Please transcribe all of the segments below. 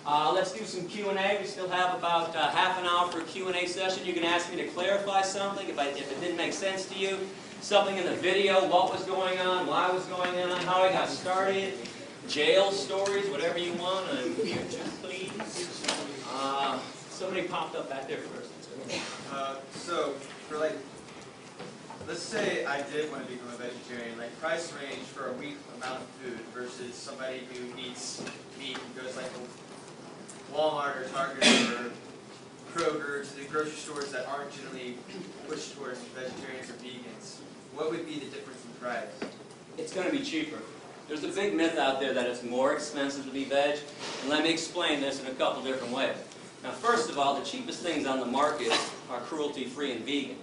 Let's do some Q&A. We still have about half an hour for a Q&A session. You can ask me to clarify something if it didn't make sense to you. Something in the video, what was going on, why was going on, how I got started, jail stories, whatever you want. I'm here to please. Somebody popped up back there first. So, for let's say I did want to become a vegetarian, price range for a week amount of food versus somebody who eats meat and goes to Walmart or Target or Kroger, to the grocery stores that aren't generally pushed towards vegetarians or vegans. What would be the difference in price? It's going to be cheaper. There's a big myth out there that it's more expensive to be veg, and let me explain this in a couple different ways. Now, first of all, the cheapest things on the market are cruelty-free and vegan.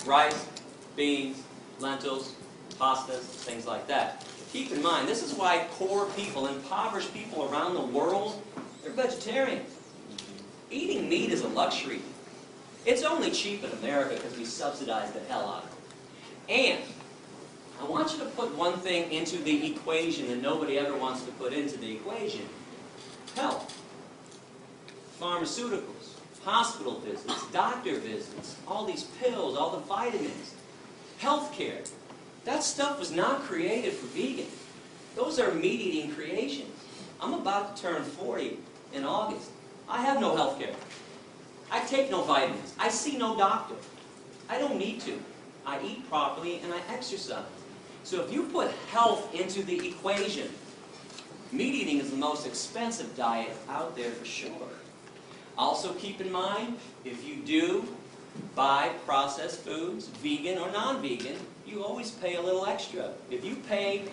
Rice, beans, lentils, pastas, things like that. Keep in mind, this is why poor people, impoverished people around the world, they're vegetarians. Eating meat is a luxury. It's only cheap in America because we subsidize the hell out of it. And I want you to put one thing into the equation that nobody ever wants to put into the equation. Health. Pharmaceuticals, hospital visits, doctor visits, all these pills, all the vitamins, healthcare. That stuff was not created for vegans. Those are meat-eating creations. I'm about to turn 40 in August. I have no healthcare. I take no vitamins. I see no doctor. I don't need to. I eat properly and I exercise. So if you put health into the equation, meat eating is the most expensive diet out there for sure. Also keep in mind, if you do buy processed foods, vegan or non-vegan, you always pay a little extra. If you pay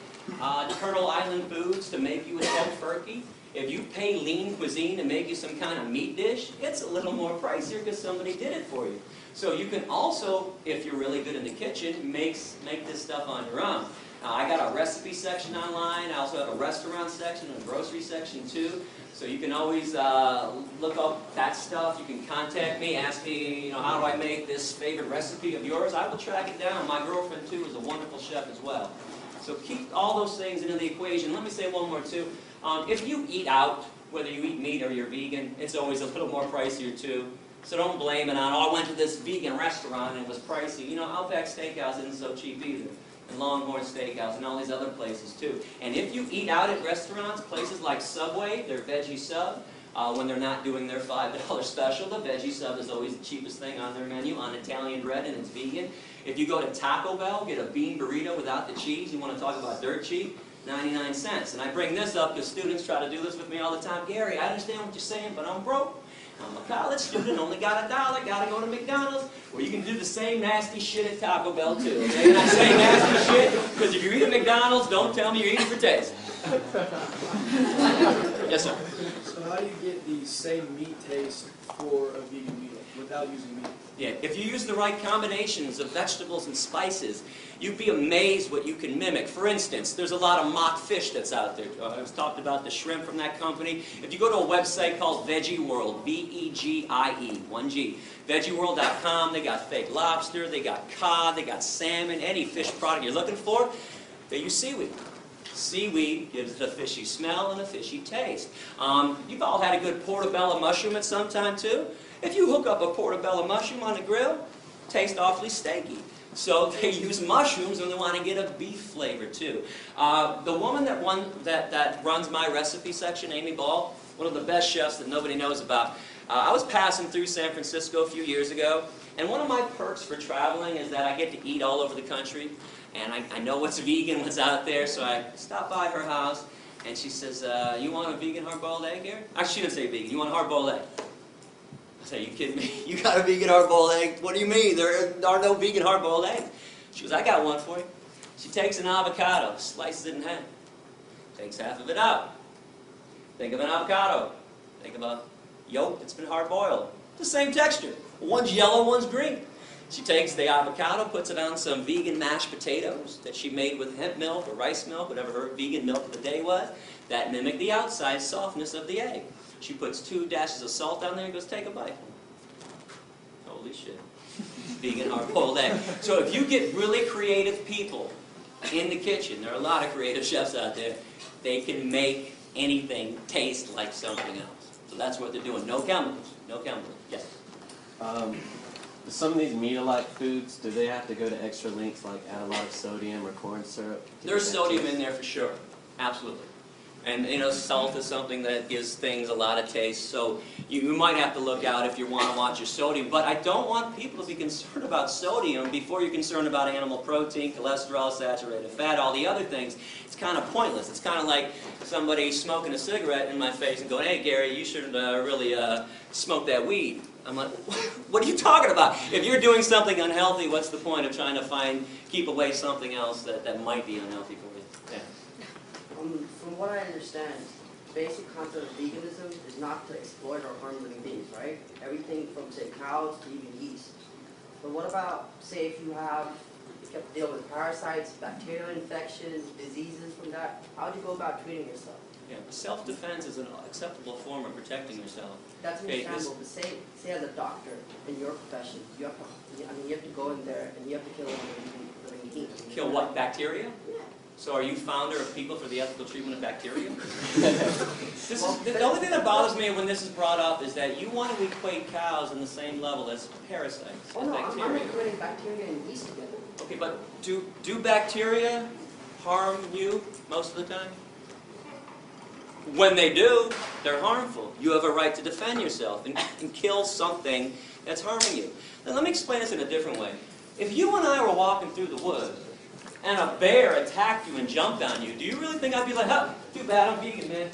Turtle Island Foods to make you a tofurkey, if you pay Lean Cuisine to make you some kind of meat dish, it's a little more pricier because somebody did it for you. So you can also, if you're really good in the kitchen, make this stuff on your own. I got a recipe section online. I also have a restaurant section and a grocery section too. So you can always look up that stuff. You can contact me, ask me, how do I make this favorite recipe of yours? I will track it down. My girlfriend too is a wonderful chef as well. So keep all those things into the equation. Let me say one more too. If you eat out, whether you eat meat or you're vegan, it's always a little more pricier too. So don't blame it on, I went to this vegan restaurant and it was pricey. Outback Steakhouse isn't so cheap either. And Longhorn Steakhouse and all these other places too. And if you eat out at restaurants, places like Subway, their veggie sub, when they're not doing their $5 special, the veggie sub is always the cheapest thing on their menu, on Italian bread, and it's vegan. If you go to Taco Bell, get a bean burrito without the cheese, you want to talk about dirt cheap, 99 cents. And I bring this up because students try to do this with me all the time. Gary, I understand what you're saying, but I'm broke. I'm a college student, only got $1, got to go to McDonald's. Well, you can do the same nasty shit at Taco Bell too, okay? And I say nasty shit because if you're eating McDonald's, don't tell me you're eating for taste. Yes, sir? So how do you get the same meat taste for a vegan meal without using meat? Yeah, if you use the right combinations of vegetables and spices, you'd be amazed what you can mimic. For instance, there's a lot of mock fish that's out there. I was talked about the shrimp from that company. If you go to a website called Veggie World, V-E-G-I-E, 1G, veggieworld.com, they got fake lobster, they got cod, they got salmon, any fish product you're looking for, they use seaweed. Seaweed gives it a fishy smell and a fishy taste. You've all had a good portobello mushroom at some time too. If you hook up a portobello mushroom on the grill, it tastes awfully steaky. So they use mushrooms and they want to get a beef flavor too. The woman that runs my recipe section, Amy Ball, one of the best chefs that nobody knows about. I was passing through San Francisco a few years ago, and one of my perks for traveling is that I get to eat all over the country, and I know what's vegan, what's out there, so I stopped by her house, and she says, you want a vegan hard-boiled egg here? Actually, she didn't say vegan. You want a hard-boiled egg? I said, are you kidding me? You got a vegan hard-boiled egg? What do you mean? There are no vegan hard-boiled eggs. She goes, I got one for you. She takes an avocado, slices it in half, takes half of it out. Think of an avocado. Think of a yolk that's been hard-boiled. The same texture. One's yellow, one's green. She takes the avocado, puts it on some vegan mashed potatoes that she made with hemp milk or rice milk, whatever her vegan milk of the day was, that mimicked the outside softness of the egg. She puts 2 dashes of salt on there and goes, take a bite. Holy shit. Vegan hard-boiled egg. So if you get really creative people in the kitchen, there are a lot of creative chefs out there, they can make anything taste like something else. So that's what they're doing. No chemicals. No chemicals. Yes? Some of these meat-alike foods, do they have to go to extra lengths, like add a lot of sodium or corn syrup? There's sodium in there for sure. Absolutely. And, you know, salt is something that gives things a lot of taste, so you might have to look out if you want to watch your sodium. But I don't want people to be concerned about sodium before you're concerned about animal protein, cholesterol, saturated fat, all the other things. It's kind of pointless. It's kind of like somebody smoking a cigarette in my face and going, hey, Gary, you should really smoke that weed. I'm like, what are you talking about? If you're doing something unhealthy, what's the point of trying to keep away something else that might be unhealthy for you? Yeah. From what I understand, the basic concept of veganism is not to exploit or harm living beings, right? Everything from, say, cows to even yeast. But what about, say, if you have to deal with parasites, bacterial infections, diseases from that? How do you go about treating yourself? Yeah, self-defense is an acceptable form of protecting yourself. That's understandable, but say as a doctor in your profession, you have to go in there and you have to kill living beings. Kill what, bacteria? Yeah. So are you founder of People for the Ethical Treatment of Bacteria? The only thing that bothers me when this is brought up is that you want to equate cows on the same level as parasites Oh and no, bacteria. I'm equating bacteria and yeast together. Okay, but do bacteria harm you most of the time? When they do, they're harmful. You have a right to defend yourself and kill something that's harming you. Now let me explain this in a different way. If you and I were walking through the woods and a bear attacked you and jumped on you, do you really think I'd be like, huh, too bad, I'm vegan, man.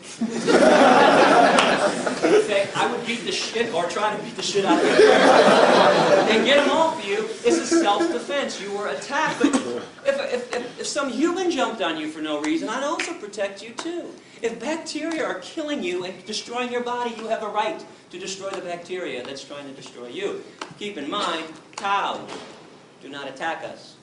Okay, I would beat the shit, or try to beat the shit out of you and get them off you. It's a self-defense. You were attacked. But if some human jumped on you for no reason, I'd also protect you too. If bacteria are killing you and destroying your body, you have a right to destroy the bacteria that's trying to destroy you. Keep in mind, cows do not attack us.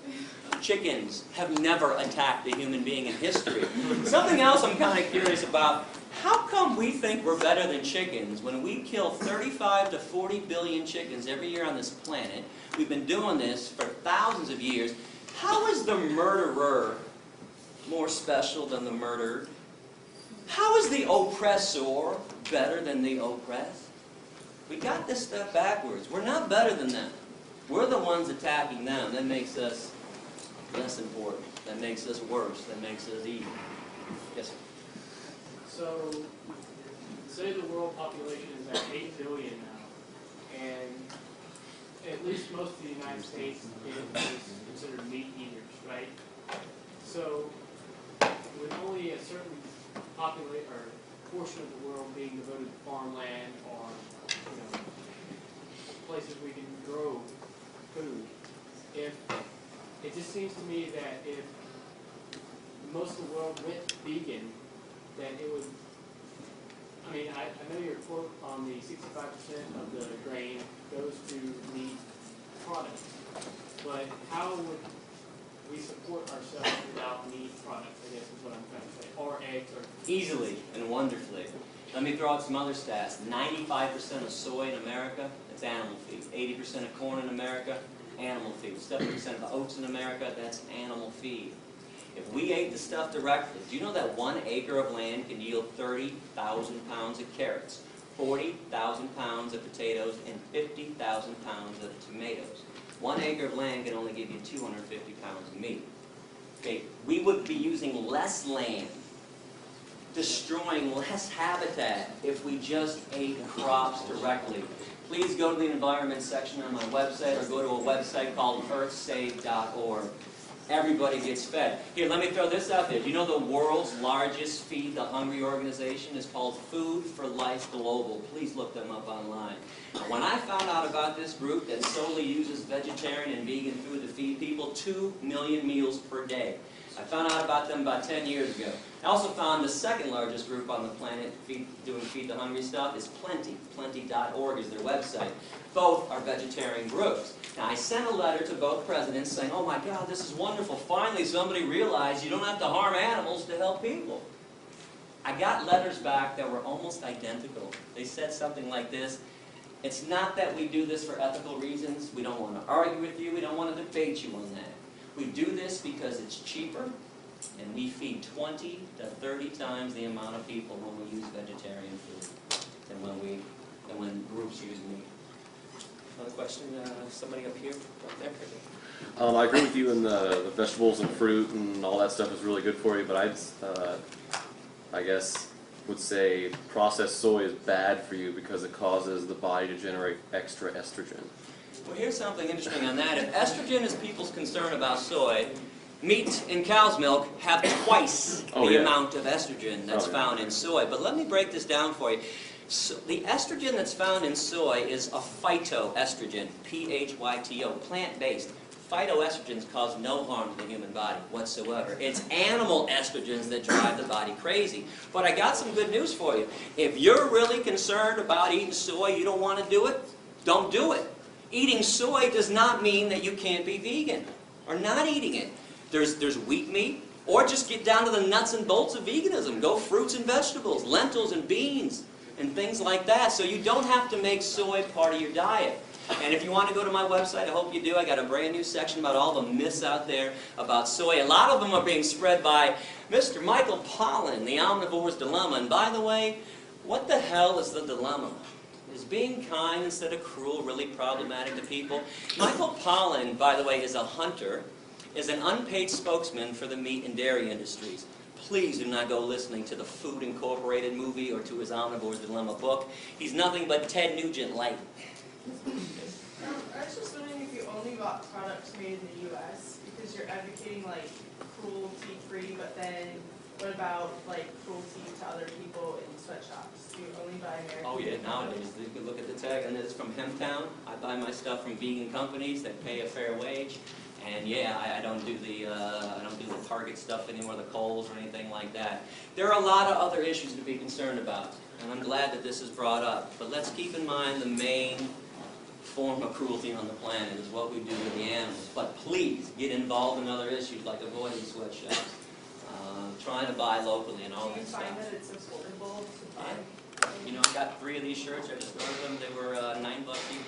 Chickens have never attacked a human being in history. Something else I'm kind of curious about, how come we think we're better than chickens when we kill 35 to 40 billion chickens every year on this planet? We've been doing this for thousands of years. How is the murderer more special than the murdered? How is the oppressor better than the oppressed? We got this stuff backwards. We're not better than them. We're the ones attacking them. That makes us less important. That makes us worse. That makes us evil. Yes, sir. So, say the world population is at 8 billion now, and at least most of the United States is considered meat eaters, right? So, with only a certain portion of the world being devoted to farmland or places we can grow food, it just seems to me that if most of the world went vegan, then it would, I know your quote on the 65% of the grain goes to meat products, but how would we support ourselves without meat products, I guess is what I'm trying to say, or eggs, or... Easily and wonderfully. Let me throw out some other stats. 95% of soy in America, that's animal feed. 80% of corn in America, animal feed. 70% of the oats in America, that's animal feed. If we ate the stuff directly, do you know that 1 acre of land can yield 30,000 pounds of carrots, 40,000 pounds of potatoes, and 50,000 pounds of tomatoes? 1 acre of land can only give you 250 pounds of meat. Okay, we would be using less land, destroying less habitat if we just ate crops directly. Please go to the environment section on my website or go to a website called earthsave.org. Everybody gets fed. Here, let me throw this out there. Do you know the world's largest Feed the Hungry organization is called Food for Life Global? Please look them up online. When I found out about this group that solely uses vegetarian and vegan food to feed people 2 million meals per day, I found out about them about 10 years ago. I also found the second largest group on the planet doing Feed the Hungry stuff is Plenty. Plenty.org is their website. Both are vegetarian groups. Now, I sent a letter to both presidents saying, oh my God, this is wonderful. Finally, somebody realized you don't have to harm animals to help people. I got letters back that were almost identical. They said something like this: it's not that we do this for ethical reasons. We don't want to argue with you. We don't want to debate you on that. We do this because it's cheaper, And we feed 20 to 30 times the amount of people when we use vegetarian food than when groups use meat. Another question? Somebody up here? Right there? I agree with you in the vegetables and fruit and all that stuff is really good for you, but I guess would say processed soy is bad for you because it causes the body to generate extra estrogen. Well, here's something interesting on that. If estrogen is people's concern about soy, meat and cow's milk have twice the amount of estrogen that's found in soy. But let me break this down for you. So the estrogen that's found in soy is a phytoestrogen, P-H-Y-T-O, plant-based. Phytoestrogens cause no harm to the human body whatsoever. It's animal estrogens that drive the body crazy. But I got some good news for you. If you're really concerned about eating soy, you don't want to do it, don't do it. Eating soy does not mean that you can't be vegan or not eating it. There's wheat meat, or just get down to the nuts and bolts of veganism. Go fruits and vegetables, lentils and beans, and things like that. So you don't have to make soy part of your diet. And if you want to go to my website, I hope you do. I got a brand new section about all the myths out there about soy. A lot of them are being spread by Mr. Michael Pollan, The Omnivore's Dilemma. And by the way, what the hell is the dilemma? Is being kind instead of cruel really problematic to people? Michael Pollan, by the way, is a hunter, is an unpaid spokesman for the meat and dairy industries. Please do not go listening to the Food Incorporated movie or to his Omnivore's Dilemma book. He's nothing but Ted Nugent light. I was just wondering if you only bought products made in the U.S. because you're advocating like cruelty-free, but then what about like cruelty to other people in sweatshops? Do you only buy American? Oh yeah, nowadays you can look at the tag, and it's from Hemptown. I buy my stuff from vegan companies that pay a fair wage, and yeah, I don't do the Target stuff anymore, the Kohl's or anything like that. There are a lot of other issues to be concerned about, and I'm glad that this is brought up. But let's keep in mind the main form of cruelty on the planet is what we do with the animals. But please get involved in other issues like avoiding sweatshops, trying to buy locally and all that stuff. Do you find that it's affordable to buy? You know, I got 3 of these shirts. I just ordered them. They were $9 each.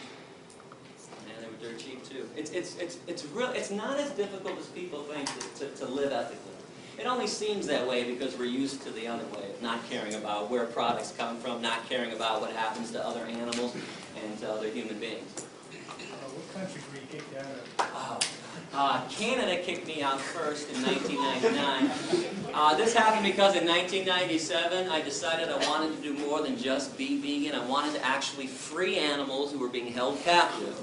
And they were dirt cheap too. It's not as difficult as people think to live ethically. It only seems that way because we're used to the other way of not caring about where products come from, not caring about what happens to other animals and to other human beings. What country were you kicked out of? Canada kicked me out first in 1999. This happened because in 1997 I decided I wanted to do more than just be vegan. I wanted to actually free animals who were being held captive.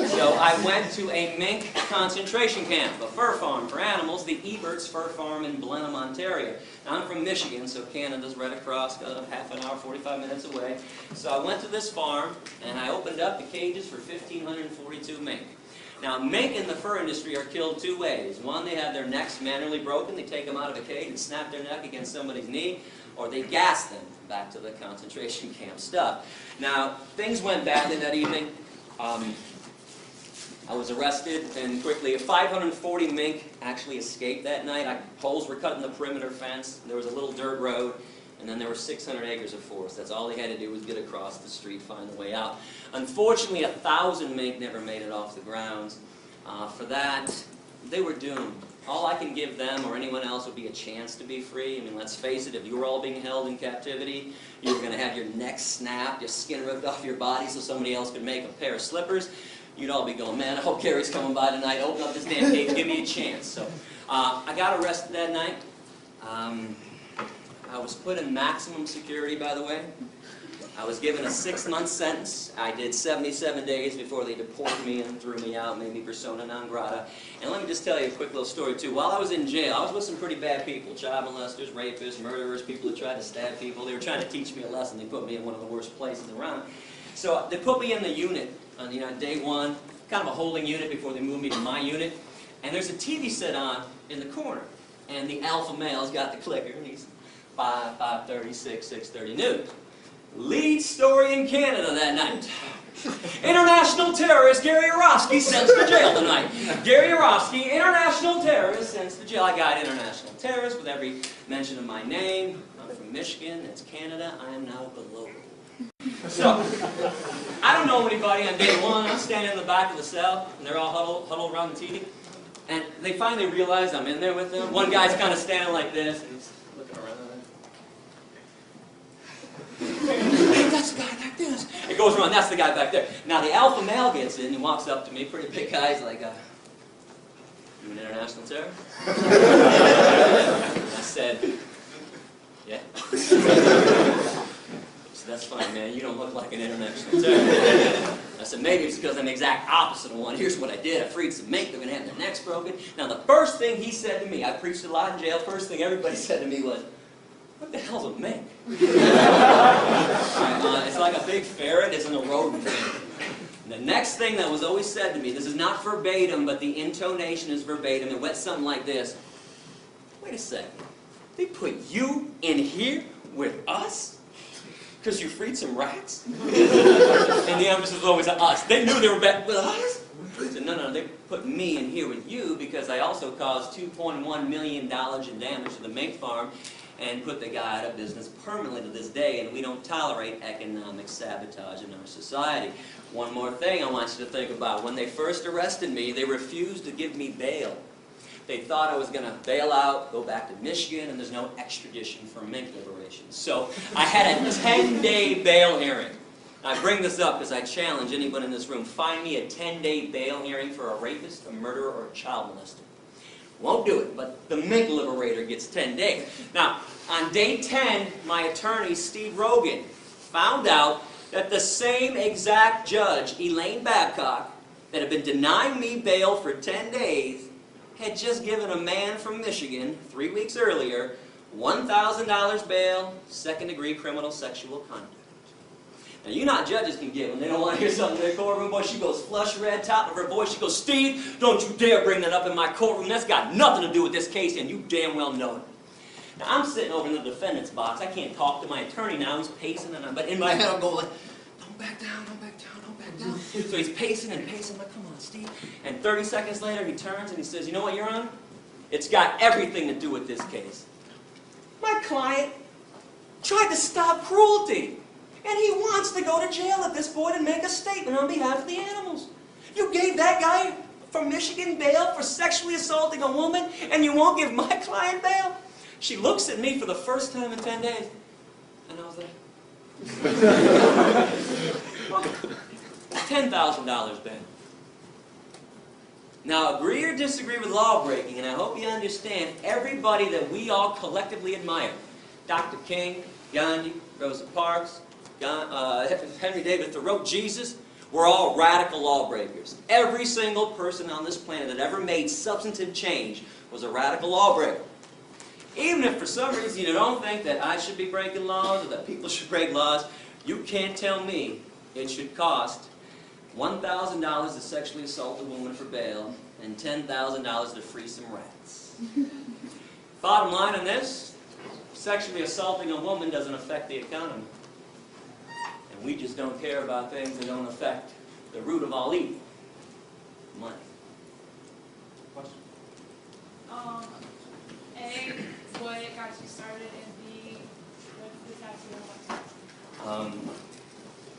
So I went to a mink concentration camp, a fur farm for animals, the Ebert's Fur Farm in Blenheim, Ontario. Now, I'm from Michigan, so Canada's right across, half an hour, 45 minutes away. So I went to this farm and I opened up the cages for 1,542 mink. Now, mink in the fur industry are killed 2 ways. One, they have their necks manually broken. They take them out of a cage and snap their neck against somebody's knee, or they gas them back to the concentration camp stuff. Now, things went badly that evening. I was arrested, and quickly 540 mink actually escaped that night. Holes were cut in the perimeter fence. There was a little dirt road. And then there were 600 acres of forest. That's all they had to do was get across the street, find a way out. Unfortunately, 1,000 mink never made it off the grounds. For that, they were doomed. All I can give them or anyone else would be a chance to be free. I mean, let's face it, if you were all being held in captivity, you were going to have your neck snapped, your skin ripped off your body so somebody else could make a pair of slippers. You'd all be going, man, I hope Gary's coming by tonight. Open up this damn cage, give me a chance. So I got arrested that night. I was put in maximum security, by the way. I was given a 6-month sentence. I did 77 days before they deported me and threw me out, made me persona non grata. And let me just tell you a quick little story, too. While I was in jail, I was with some pretty bad people, child molesters, rapists, murderers, people who tried to stab people. They were trying to teach me a lesson. They put me in one of the worst places around. So they put me in the unit on day 1, kind of a holding unit before they moved me to my unit. And there's a TV set on in the corner. And the alpha male's got the clicker. And he's 5, 5:30, 6, 6:30 noon. Lead story in Canada that night. International terrorist Gary Yourofsky sent to jail tonight. Gary Yourofsky, international terrorist, sent to jail. I got international terrorist with every mention of my name. I'm from Michigan, that's Canada. I am now the local. So, I don't know anybody on day 1. I'm standing in the back of the cell, and they're all huddled around the TV. And they finally realize I'm in there with them. One guy's kind of standing like this, and he's looking around. Hey, that's the guy back there. It goes around, that's the guy back there. Now the alpha male gets in, he walks up to me, pretty big guy, he's like, you an international terrorist? I said, yeah. So that's funny, man, you don't look like an international terrorist. I said, maybe it's because I'm the exact opposite of one. Here's what I did. I freed some mink. They're going to have their necks broken. Now, the first thing he said to me, I preached a lot in jail. First thing everybody said to me was, what the hell's a mink? It's like a big ferret. It's in a rodent family. And the next thing that was always said to me, this is not verbatim, but the intonation is verbatim. It went something like this. Wait a second. They put you in here with us? Because you freed some rats? And the emphasis was always on us. They knew they were back with us? I said, no, they put me in here with you because I also caused $2.1 million in damage to the mink farm and put the guy out of business permanently to this day, and we don't tolerate economic sabotage in our society. One more thing I want you to think about. When they first arrested me, they refused to give me bail. They thought I was going to bail out, go back to Michigan, and there's no extradition for mink liberation. So I had a 10-day bail hearing. I bring this up because I challenge anyone in this room. Find me a 10-day bail hearing for a rapist, a murderer, or a child molester. Won't do it, but the mink liberator gets 10 days. Now, on day 10, my attorney, Steve Rogan, found out that the same exact judge, Elaine Babcock, that had been denying me bail for 10 days, had just given a man from Michigan, 3 weeks earlier, $1,000 bail, second-degree criminal sexual conduct. Now, you know how judges can give when they don't want to hear something in their courtroom. Boy, she goes flush red, top of her voice. She goes, Steve, don't you dare bring that up in my courtroom. That's got nothing to do with this case, and you damn well know it. Now, I'm sitting over in the defendant's box. I can't talk to my attorney now. He's pacing, but in my head I'm going, don't back down, don't back down, don't back down. So he's pacing and pacing. I'm like, come on, Steve. And 30 seconds later, he turns and he says, you know what, Your Honor? It's got everything to do with this case. My client tried to stop cruelty. And he wants to go to jail at this point and make a statement on behalf of the animals. You gave that guy from Michigan bail for sexually assaulting a woman, and you won't give my client bail? She looks at me for the first time in 10 days. And I was like, $10,000 bail. Now, agree or disagree with law breaking, and I hope you understand everybody that we all collectively admire. Dr. King, Gandhi, Rosa Parks, Henry David Thoreau, Jesus, we're all radical lawbreakers. Every single person on this planet that ever made substantive change was a radical lawbreaker. Even if for some reason you don't think that I should be breaking laws or that people should break laws, you can't tell me it should cost $1,000 to sexually assault a woman for bail and $10,000 to free some rats. Bottom line on this, sexually assaulting a woman doesn't affect the economy. And we just don't care about things that don't affect the root of all evil, money. Question? What got you started in the tattoo?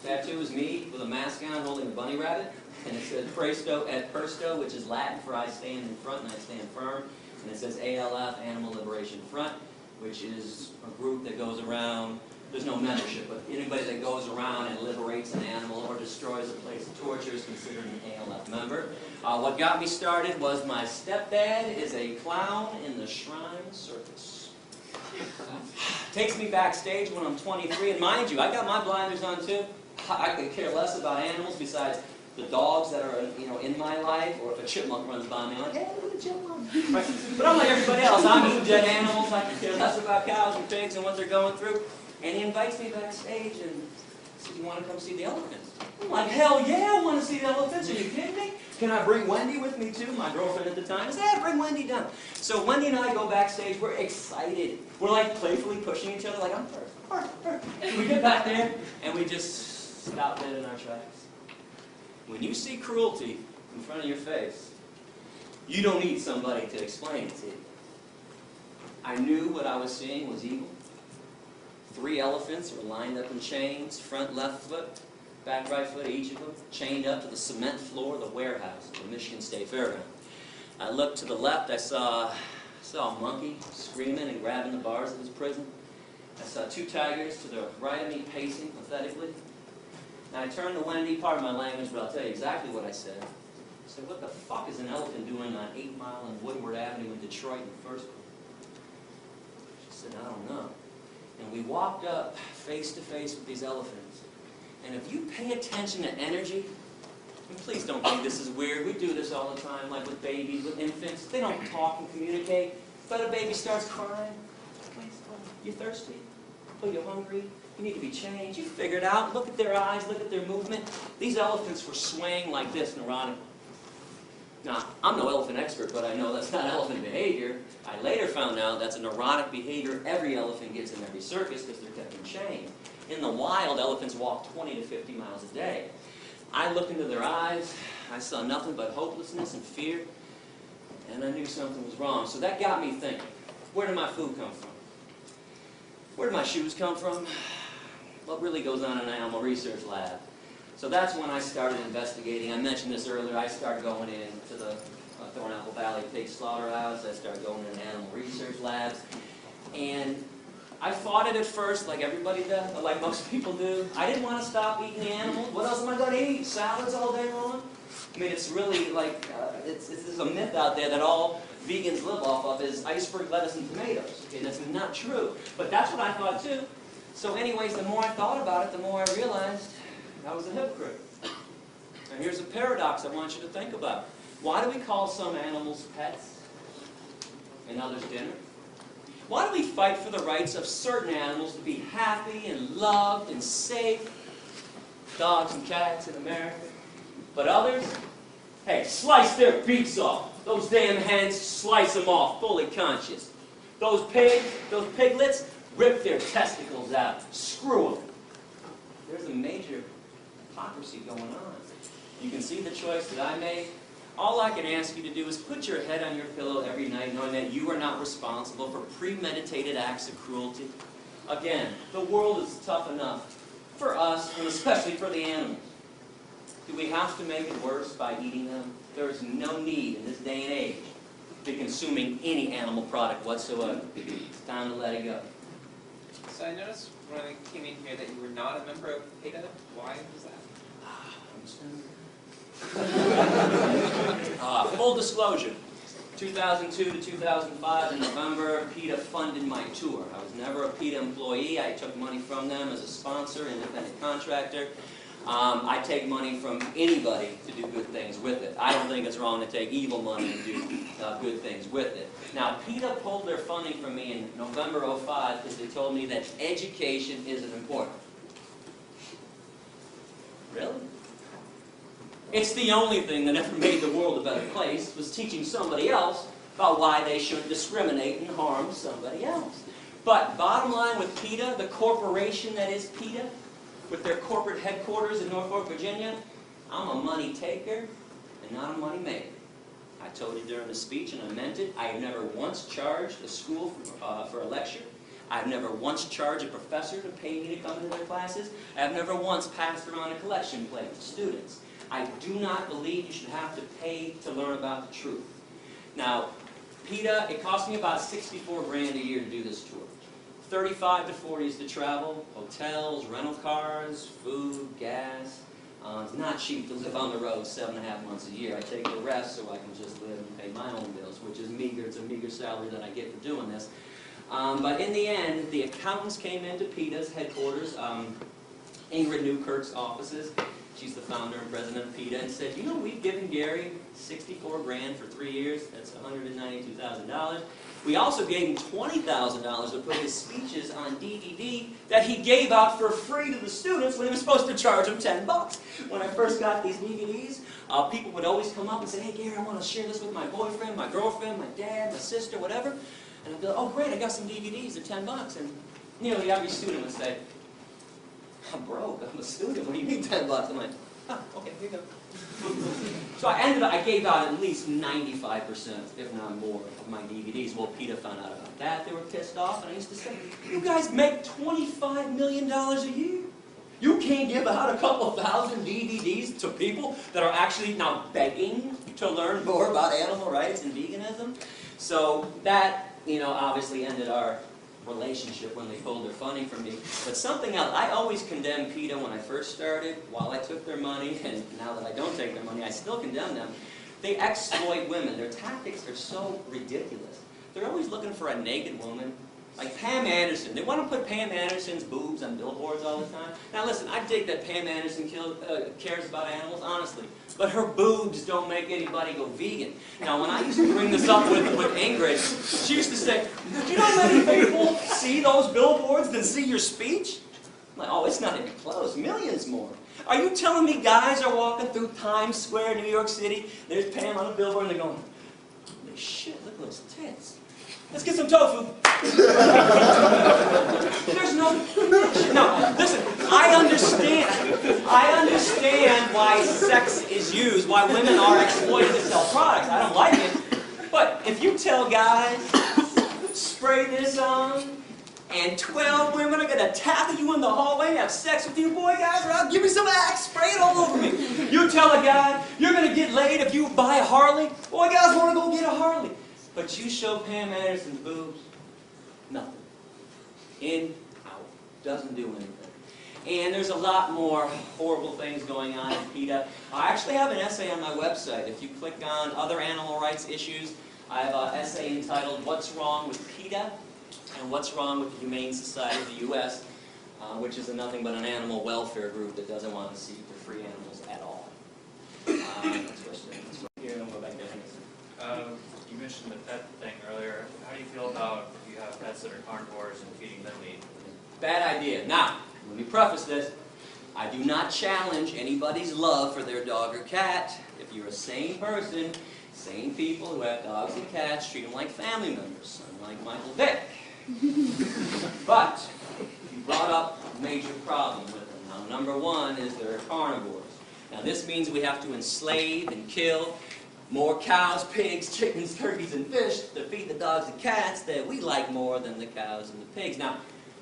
Tattoo is me with a mask on holding a bunny rabbit, and it says Presto et Persto, which is Latin for I stand in front and I stand firm, and it says ALF, Animal Liberation Front, which is a group that goes around, there's no membership, but anybody that goes around and liberates an animal or destroys a place of torture is considered an ALF member. What got me started was my stepdad is a clown in the Shrine Circus. Takes me backstage when I'm 23, and mind you, I got my blinders on too. I could care less about animals besides the dogs that are in my life, or if a chipmunk runs by me, I'm like, hey, look at a chipmunk. Right? But I'm like everybody else. I'm eating dead animals. I can care less about cows and pigs and what they're going through. And he invites me backstage and says, you want to come see the elephants? I'm like, hell yeah, I want to see the elephants. Are you kidding me? Can I bring Wendy with me too? My girlfriend at the time said, yeah, bring Wendy down. So Wendy and I go backstage. We're excited. We're like playfully pushing each other like, I'm first. We get back there and we just stop dead in our tracks. When you see cruelty in front of your face, you don't need somebody to explain it to you. I knew what I was seeing was evil. 3 elephants were lined up in chains, front left foot, back right foot, each of them, chained up to the cement floor of the warehouse of the Michigan State Fairground. I looked to the left, I saw a monkey screaming and grabbing the bars of his prison. I saw 2 tigers to the right of me pacing pathetically. And I turned to Wendy, pardon my language, but I'll tell you exactly what I said. I said, what the fuck is an elephant doing on 8 Mile and Woodward Avenue in Detroit in the first place? She said, I don't know. And we walked up face to face with these elephants. And if you pay attention to energy, and please don't think this is weird. We do this all the time, like with babies, with infants. They don't talk and communicate. But a baby starts crying. You thirsty? Oh, you're hungry? You need to be changed. You figure it out. Look at their eyes. Look at their movement. These elephants were swaying like this neurotically. Now, I'm no elephant expert, but I know that's not elephant behavior. I later found out that's a neurotic behavior every elephant gets in every circus because they're kept in chain. In the wild, elephants walk 20 to 50 miles a day. I looked into their eyes. I saw nothing but hopelessness and fear. And I knew something was wrong. So that got me thinking, where did my food come from? Where did my shoes come from? What really goes on in an animal research lab? So that's when I started investigating. I mentioned this earlier. I started going into the Thornapple Valley Pig Slaughterhouse. I started going into animal research labs. And I fought it at first, like everybody does, like most people do. I didn't want to stop eating the animals. What else am I going to eat? Salads all day long? I mean, it's really like, there's a myth out there that all vegans live off of is iceberg lettuce and tomatoes. Okay, that's not true. But that's what I thought too. So anyways, the more I thought about it, the more I realized I was a hypocrite. And here's a paradox I want you to think about. Why do we call some animals pets and others dinner? Why do we fight for the rights of certain animals to be happy and loved and safe? Dogs and cats in America. But others, hey, slice their beaks off. Those damn hens, slice them off, fully conscious. Those pigs, those piglets, rip their testicles out. Screw them. There's a major hypocrisy going on. You can see the choice that I made. All I can ask you to do is put your head on your pillow every night knowing that you are not responsible for premeditated acts of cruelty. Again, the world is tough enough for us, and especially for the animals. Do we have to make it worse by eating them? There is no need in this day and age to be consuming any animal product whatsoever. It's time to let it go. So I noticed when I came in here that you were not a member of PETA. Why was that? Full disclosure, 2002 to 2005 in November, PETA funded my tour. I was never a PETA employee. I took money from them as a sponsor, independent contractor. I take money from anybody to do good things with it. I don't think it's wrong to take evil money and do good things with it. Now, PETA pulled their funding from me in November '05 because they told me that education isn't important. Really? It's the only thing that ever made the world a better place, was teaching somebody else about why they shouldn't discriminate and harm somebody else. But bottom line with PETA, the corporation that is PETA, with their corporate headquarters in Norfolk, Virginia, I'm a money taker and not a money maker. I told you during the speech, and I meant it, I have never once charged a school for a lecture. I've never once charged a professor to pay me to come to their classes. I've never once passed around a collection plate to students. I do not believe you should have to pay to learn about the truth. Now, PETA, it cost me about $64 grand a year to do this tour. 35 to 40 is to travel, hotels, rental cars, food, gas. It's not cheap to live on the road 7.5 months a year. I take the rest so I can just live and pay my own bills, which is meager. It's a meager salary that I get for doing this. But in the end, the accountants came into PETA's headquarters, Ingrid Newkirk's offices. She's the founder and president of PETA, and said, you know, we've given Gary 64 grand for 3 years. That's $192,000. We also gave him $20,000 to put his speeches on DVD that he gave out for free to the students when he was supposed to charge them $10. When I first got these DVDs, people would always come up and say, hey, Gary, I want to share this with my boyfriend, my girlfriend, my dad, my sister, whatever. And I'd be like, oh, great, I got some DVDs. They're $10. And nearly every student would say, I'm broke. I'm a student. What do you mean $10? I'm like, oh, okay, here you go. So I gave out at least 95%, if not more, of my DVDs. Well, PETA found out about that. They were pissed off, and I used to say, you guys make $25 million a year. You can't give out a couple thousand DVDs to people that are actually now begging to learn more about animal rights and veganism. So that, obviously ended our relationship when they pulled their funding from me. But something else, I always condemned PETA when I first started, while I took their money, and now that I don't take their money, I still condemn them. They exploit women. Their tactics are so ridiculous. They're always looking for a naked woman. Like Pam Anderson. They want to put Pam Anderson's boobs on billboards all the time. Now listen, I dig that Pam Anderson cares about animals, honestly. But her boobs don't make anybody go vegan. Now when I used to bring this up with Ingrid, she used to say, do you know how many people see those billboards than see your speech? I'm like, oh, it's not even close. Millions more. Are you telling me guys are walking through Times Square, New York City, there's Pam on a billboard, and they're going, holy shit, look at those tits. Let's get some tofu. There's no connection. No, listen, I understand why sex is used, why women are exploited to sell products. I don't like it. But if you tell guys, spray this on, and 12 women are going to tackle you in the hallway and have sex with you, boy, guys, or I'll give me some Axe, spray it all over me. You tell a guy, you're going to get laid if you buy a Harley, boy, guys want to go get a Harley. But you show Pam Anderson's boobs, nothing. In, out. Doesn't do anything. And there's a lot more horrible things going on in PETA. I actually have an essay on my website. If you click on other animal rights issues, I have an essay entitled What's Wrong with PETA and What's Wrong with the Humane Society of the U.S., which is nothing but an animal welfare group that doesn't want to see the free animals at all. Here, I'm going to go back there. You mentioned the pet thing earlier. How do you feel about if you have pets that are carnivores and feeding them meat? Bad idea. Now, let me preface this. I do not challenge anybody's love for their dog or cat. If you're a sane person, sane people who have dogs and cats treat them like family members, unlike Michael Vick. But you brought up a major problem with them. Now, number one is they're carnivores. Now, this means we have to enslave and kill more cows, pigs, chickens, turkeys, and fish to feed the dogs and cats that we like more than the cows and the pigs. Now,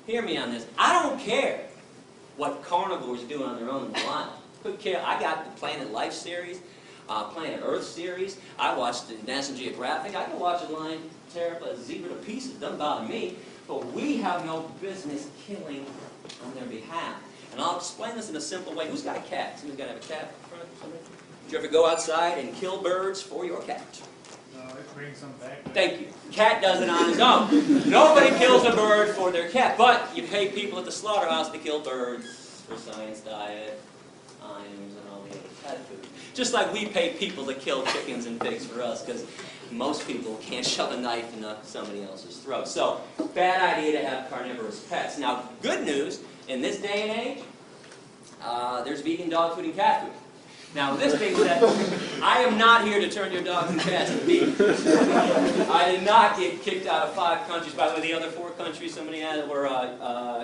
hear me on this. I don't care what carnivores do on their own in the wild. Couldn't care. I got the Planet Life series, Planet Earth series. I watched the National Geographic. I can watch a lion tear a zebra to pieces. It doesn't bother me. But we have no business killing on their behalf. And I'll explain this in a simple way. Who's got a cat? Somebody's got to have a cat in front of somebody? Did you ever go outside and kill birds for your cat? No, it brings them back. Thank you. Cat does it on his own. Nobody kills a bird for their cat, but you pay people at the slaughterhouse to kill birds for science diet, ions, and all the other pet food. Just like we pay people to kill chickens and pigs for us, because most people can't shove a knife into somebody else's throat. So, bad idea to have carnivorous pets. Now, good news, in this day and age, there's vegan dog food and cat food. Now, this being said, I am not here to turn your dogs and cats into vegan. I did not get kicked out of 5 countries. By the way, the other 4 countries somebody had were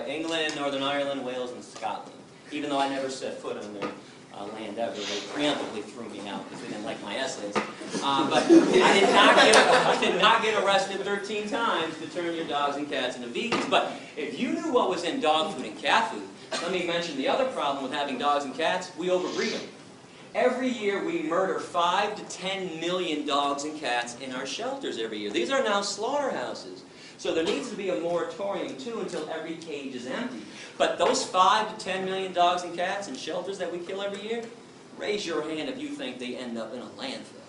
England, Northern Ireland, Wales, and Scotland. Even though I never set foot on their land ever, they preemptively threw me out because they didn't like my essays. But I did not get arrested 13 times to turn your dogs and cats into vegans. But if you knew what was in dog food and cat food, let me mention the other problem with having dogs and cats. We overbreed them. Every year we murder 5 to 10 million dogs and cats in our shelters every year. These are now slaughterhouses. So there needs to be a moratorium too until every cage is empty. But those 5 to 10 million dogs and cats in shelters that we kill every year, raise your hand if you think they end up in a landfill.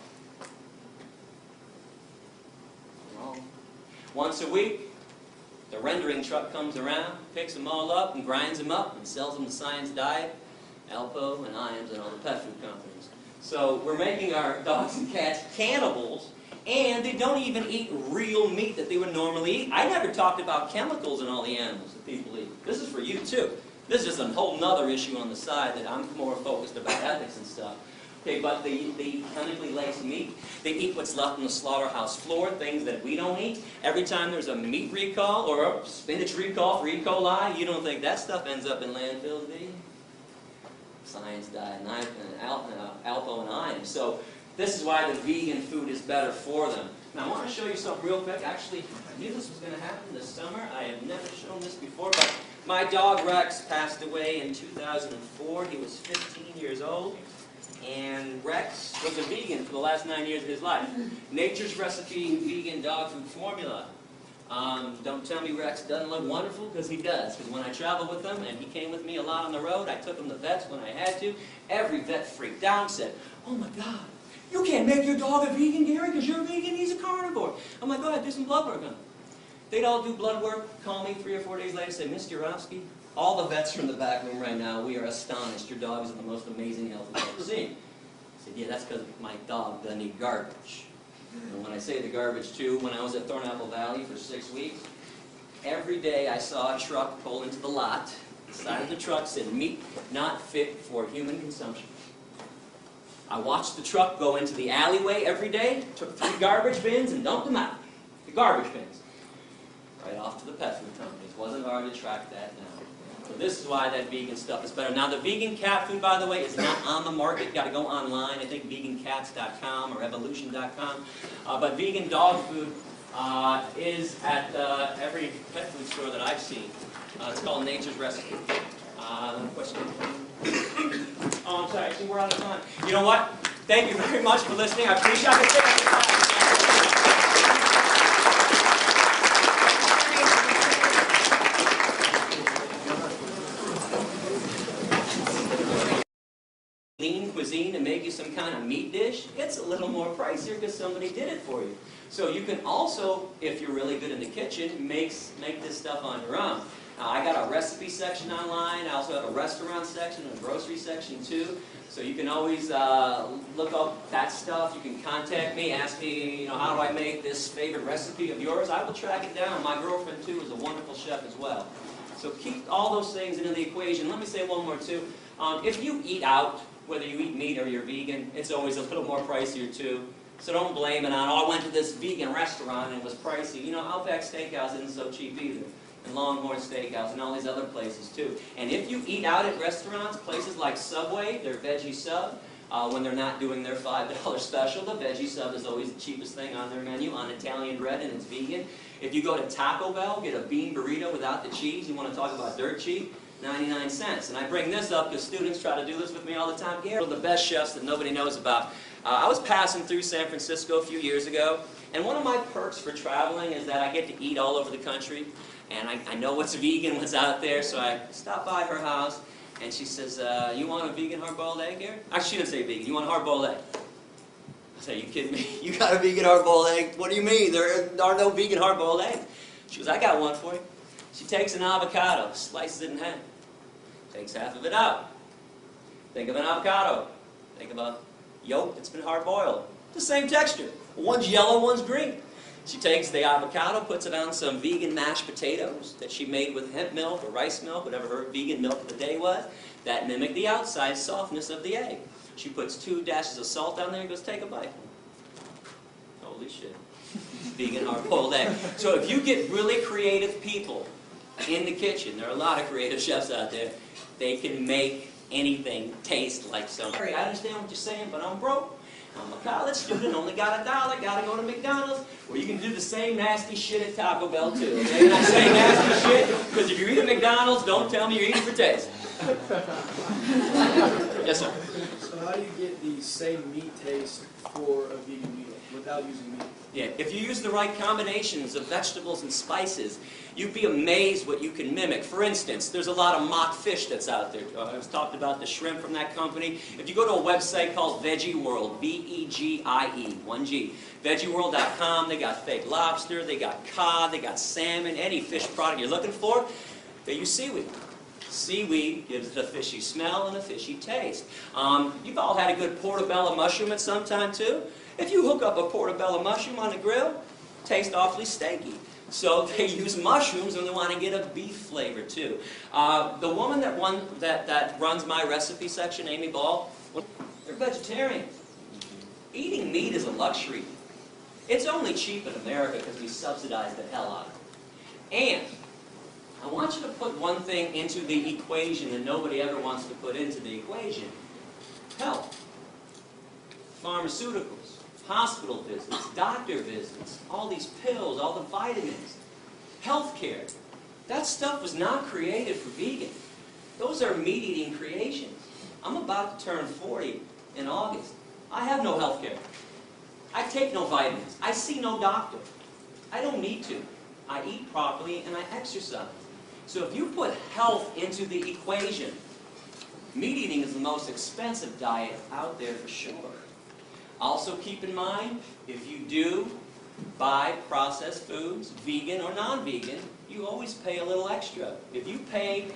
Wrong. Once a week, the rendering truck comes around, picks them all up and grinds them up and sells them to Science Diet, Alpo, and Iams, and all the pet food companies. So we're making our dogs and cats cannibals, and they don't even eat real meat that they would normally eat. I never talked about chemicals in all the animals that people eat. This is for you too. This is just a whole nother issue on the side that I'm more focused about ethics and stuff. Okay, but they eat chemically laced meat. They eat what's left on the slaughterhouse floor, things that we don't eat. Every time there's a meat recall or a spinach recall for E. coli, you don't think that stuff ends up in landfills, do you? Science Diet, and Alpo, and Iams. So this is why the vegan food is better for them. Now I want to show you something real quick. Actually, I knew this was going to happen this summer. I have never shown this before, but my dog Rex passed away in 2004. He was 15 years old. And Rex was a vegan for the last 9 years of his life. Nature's Recipe vegan dog food formula. Don't tell me Rex doesn't look wonderful, because he does. Because when I traveled with him, and he came with me a lot on the road, I took him to vets when I had to. Every vet freaked out and said, "Oh my God, you can't make your dog a vegan, Gary, because you're a vegan, he's a carnivore." I'm like, "Go ahead, do some blood work on him." They'd all do blood work, call me 3 or 4 days later, say, "Mr. Yourofsky, all the vets from the back room right now, we are astonished. Your dog is in the most amazing health we've ever seen." I said, "Yeah, that's because my dog doesn't eat garbage." And when I say the garbage too, when I was at Thornapple Valley for 6 weeks, every day I saw a truck pull into the lot. The side of the truck said, "Meat not fit for human consumption." I watched the truck go into the alleyway every day, took 3 garbage bins and dumped them out. The garbage bins. Right off to the pet food companies. Wasn't hard to track that now. So this is why that vegan stuff is better. Now the vegan cat food, by the way, is not on the market. You've got to go online. I think vegancats.com or evolution.com. But vegan dog food is at every pet food store that I've seen. It's called Nature's Recipe. Question? Oh, I'm sorry. Actually, we're out of time. You know what? Thank you very much for listening. I appreciate it. Lean cuisine and make you some kind of meat dish, it's a little more pricier because somebody did it for you. So you can also, if you're really good in the kitchen, make this stuff on your own. I got a recipe section online. I also have a restaurant section and a grocery section too. So you can always look up that stuff. You can contact me, ask me, how do I make this favorite recipe of yours? I will track it down. My girlfriend too is a wonderful chef as well. So keep all those things into the equation. Let me say one more too. If you eat out, whether you eat meat or you're vegan, it's always a little more pricier too. So don't blame it on, "Oh, I went to this vegan restaurant and it was pricey." Outback Steakhouse isn't so cheap either. And Longhorn Steakhouse and all these other places too. And if you eat out at restaurants, places like Subway, their veggie sub, when they're not doing their $5 special, the veggie sub is always the cheapest thing on their menu on Italian bread, and it's vegan. If you go to Taco Bell, get a bean burrito without the cheese, you want to talk about dirt cheap, 99 cents. And I bring this up because students try to do this with me all the time. One of the best chefs that nobody knows about. I was passing through San Francisco a few years ago, and one of my perks for traveling is that I get to eat all over the country, and I know what's vegan, what's out there, so I stopped by her house, and she says, "You want a vegan hard-boiled egg here?" Actually, she didn't say vegan. "You want a hard-boiled egg?" I said, "Are you kidding me? You got a vegan hard-boiled egg? What do you mean? There are no vegan hard-boiled eggs." She goes, "I got one for you." She takes an avocado, slices it in half. Takes half of it out. Think of an avocado. Think of a yolk that's been hard-boiled. The same texture. One's yellow, one's green. She takes the avocado, puts it on some vegan mashed potatoes that she made with hemp milk or rice milk, whatever her vegan milk of the day was. That mimicked the outside softness of the egg. She puts 2 dashes of salt on there and goes, "Take a bite." Holy shit. Vegan hard-boiled egg. So if you get really creative people in the kitchen, there are a lot of creative chefs out there, they can make anything taste like something. I understand what you're saying, but I'm broke. I'm a college student, only got $1, gotta go to McDonald's. Well, you can do the same nasty shit at Taco Bell too, okay? And I say nasty shit because if you eat at McDonald's, don't tell me you're eating for taste. Yes, sir? So how do you get the same meat taste for a vegan meal without using meat? Yeah, if you use the right combinations of vegetables and spices, you'd be amazed what you can mimic. For instance, there's a lot of mock fish that's out there. I was talking about the shrimp from that company. If you go to a website called Veggie World, V-E-G-I-E, 1G, veggieworld.com, they got fake lobster, they got cod, they got salmon, any fish product you're looking for, they use seaweed. Seaweed gives it a fishy smell and a fishy taste. You've all had a good portobello mushroom at some time too. If you hook up a portobello mushroom on the grill, it tastes awfully steaky. So they use mushrooms when they want to get a beef flavor too. The woman that runs my recipe section, Amy Ball, they're vegetarian. Eating meat is a luxury. It's only cheap in America because we subsidize the hell out of it. And I want you to put one thing into the equation that nobody ever wants to put into the equation. Health. Pharmaceuticals. hospital visits, doctor visits, all these pills, all the vitamins, health care. That stuff was not created for vegan. Those are meat-eating creations. I'm about to turn 40 in August. I have no health care. I take no vitamins. I see no doctor. I don't need to. I eat properly and I exercise. So if you put health into the equation, meat eating is the most expensive diet out there for sure. Also keep in mind, if you do buy processed foods, vegan or non-vegan, you always pay a little extra. If you pay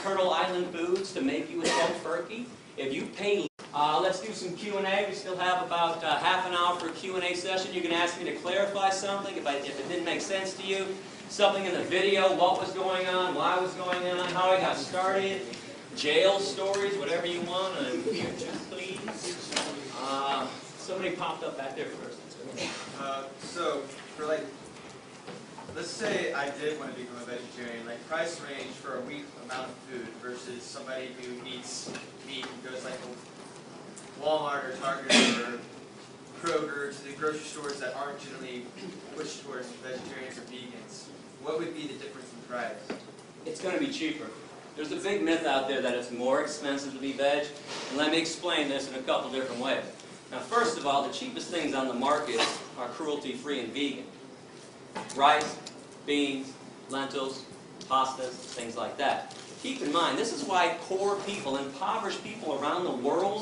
Turtle Island Foods to make you a tofurkey, if you pay, let's do some Q&A. We still have about half an hour for a Q&A session. You can ask me to clarify something if it didn't make sense to you. Something in the video, what was going on, why it was going on, how I got started, jail stories, whatever you want. I'm here to please. Somebody popped up back there first. So, for like, let's say I did want to become a vegetarian, like price range for a week amount of food versus somebody who eats meat and goes like Walmart or Target or Kroger to the grocery stores that aren't generally pushed towards vegetarians or vegans. What would be the difference in price? It's going to be cheaper. There's a big myth out there that it's more expensive to be veg, and let me explain this in a couple different ways. Now, first of all, the cheapest things on the market are cruelty-free and vegan. Rice, beans, lentils, pastas, things like that. Keep in mind, this is why poor people, impoverished people around the world